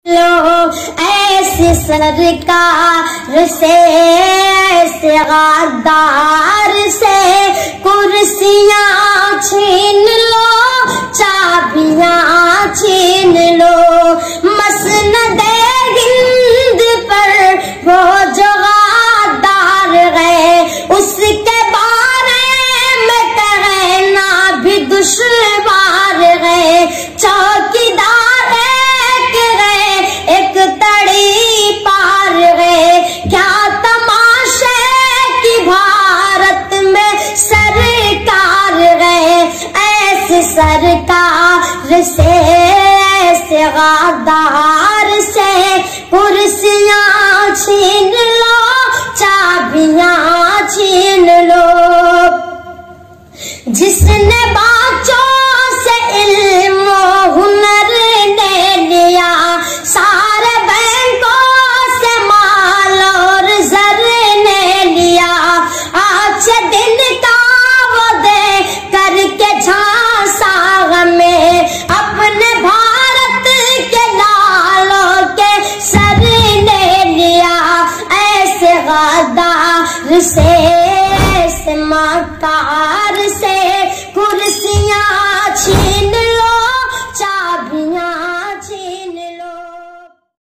لو ایسے سرکار سے، ایسے غدار سے کرسیاں چھین لو، چابیاں چھین لو، مسند ہند پر وہ جو غدار گئے، اس کے بارے میں کہنا بھی دشوار ہے، چوکیدار ایک گئے، ایک تڑی پار گئے، کیا تماشے کی بھارت میں سرکار گئے، ایسے سرکار سے، ایسے غدار سے کرسیاں چھین لو، چابیاں چھین لو۔ جس نے بچوں سے علم و ہنر لے لیا، سارے بینکوں سے مال اور زر نے لیا، آج دن کا وہ دے کر کے جھانسا ہمیں، اپنے بھارت کے لالوں کے سر نے لیا، ایسے غدار سے، ایسے مکار سے کرسیاں چھین